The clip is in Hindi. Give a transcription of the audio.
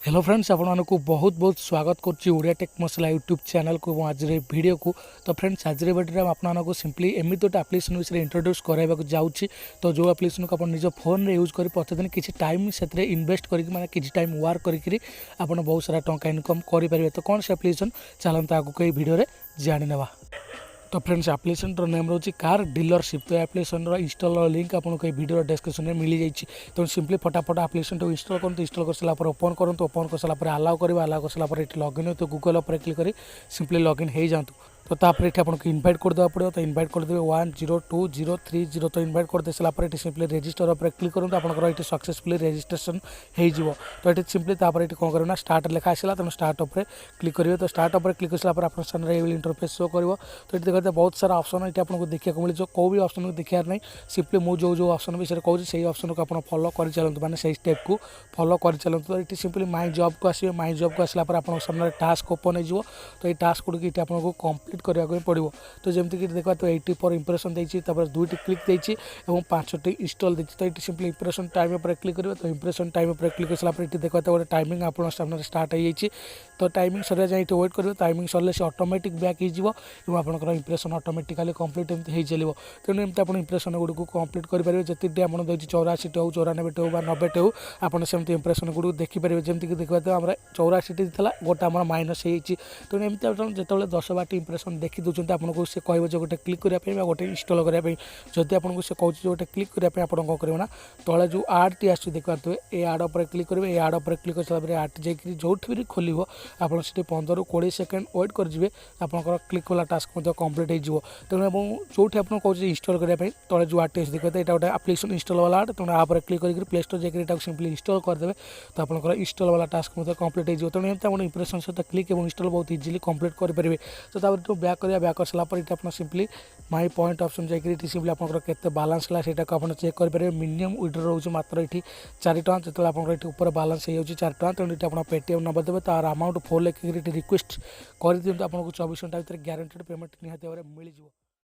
हेलो फ्रेंड्स आपको बहुत बहुत स्वागत करुच्ची ओडिया टेक मसला यूट्यूब चैनल को आज वीडियो को। तो फ्रेंड्स आज वीडियो आपको सिंपली एमती गोटे आप्लिकेसन विषय इंट्रोड्यूस कराइबा जाऊँगी। तो जो आप्लिकेसन को आप निज फोन रे यूज कर प्रतिदिन किसी टाइम से इन्वेस्ट करके किसी टाइम वर्क करके आप बहुत सारा टंका इनकम करेंगे। तो कौन से आप्लिकेसन चलते आगे वीडियो जाणीना। तो फ्रेंड्स आप्लिकेसन नेम रोचे कार डीलरशिप। तो आप्लिकेसन इंस्टॉल लिंक आपको वीडियो डिस्क्रिप्शन में मिल जाए। तो सिंपली फटाफट आप्लिकेसन को इंस्टॉल करूँ। इंस्टॉल कर सारा ओपन करूँ। ओपन कर सारा अलाउ कर अलाउ कर सारा लॉगिन हो। तो गूगल पर क्लिक कर सिंपली लॉगिन हो जातु। तो तापर ये आपको इनवाइट कर देवा पड़ो। तो इनवाइट कर देवे 102030। तो इनवाइट कर दे सारा सिंपली रजिस्टर पर क्लिक करूँ। आपंकर ये सक्सेसफुली रजिस्ट्रेशन हो। तो ये सिंपली तापर ये कौन करना स्टार्ट लेखा आसला तेनाली स्टार्ट उपर क्लिक करेंगे। तो स्टार्ट उपर क्लिक कर आप सामने इंटरफेस शो कर। तो ये देखते बहुत सारा ऑप्शन ये आपको देखा मिले। कौ भी ऑप्शन को देखार नहीं सिंपली मुझे जो ऑप्शन विषय कहूँ से ऑप्शन को आप फॉलो कर चलते मैंने से स्टेप को फॉलो कर चलते। तो ये सिंपली माई जॉब को आसवे। माई जॉब को आसला आप सामने टास्क ओपन हो। तो ये टास्क गुड़ी आपको कंप्लीट करने पड़ो। तो जमीक देखा तो 80 पर इंप्रेशन देती दुईटी क्लिक देती 5टी इंस्टॉल देती। तो ये सिंपली इंप्रेशन टाइम पर क्लिक करेंगे। तो इंप्रेशन टाइम पर क्लिक कर सारा देखा तो गोटे टाइमिंग आप सामने स्टार्ट हो जाए। तो टाइमिंग सर जाए वेट करेंगे। टाइमिंग सरले से ऑटोमेटिक बैक हो आपंकर इंप्रेशन ऑटोमेटिकली कंप्लीट एमती हो चलो। तेणु एमती आप इंप्रेशन गुड़ को कंप्लीट करेंगे। जितनी आप देखिए 84 हो 94 हो 90 हो आपने सेमती इंप्रेशन गुड़ देखिपारे। जमीक देखा तो आम 84 था गोटे आम माइनस हो। तेणु एमती जो 10 इंप्रेशन देखी दूसरी आपको से कह गोटे क्लिक करने गोटे इंस्टॉल करने जदि आपको से कहूँ गोटे क्लिक करने आप कौन करेंगे तले जो आड टी आस देखा ये आड पर क्लिक करेंगे। ये आड पर क्लिक कर सारा आड जाकि जो भी खोल आप 15 ରୁ 20 सेकेंड वेट करेंगे। आपंकर क्लिक वाला टास्क कंप्लीट हो। तेणु जो आपको कहूँ इंस्टॉल करने तले जो आर्ट देखते हैं यहाँ गोटे आप्लिकेसन इंस्टॉल वाला आर्ट। तेणु आप क्लिक कर प्ले स्टोर जाकर सिंपली इंस्टॉल करदे। तो आपंकर इंस्टॉल वाला टास्क कंप्लीट हो। तेणु एमती आप इंप्रेशन सहित क्लिक और इंस्टॉल बहुत इजिली कंप्लीट करेंगे। तो जो बैक करा बैक कर सारा आप सिंपली माई पॉइंट ऑप्शन जाकि सिंपली आपंकर केते बैलेंस है सेटा आप चेक करेंगे। मिनिमम विड्रो रोचे मात्र ये 4 टଙ୍କା जो आप ऊपर बैलेंस हो 4 टଙ୍କା। तेणु ये आप पेटीएम नंबर देते तार अमाउंट 4 लिखिक रिक्वेस्ट कर दिखाँ आपको 24 घंटा भर ग्यारंटेड पेमेंट निहाती भाव मिल जाए।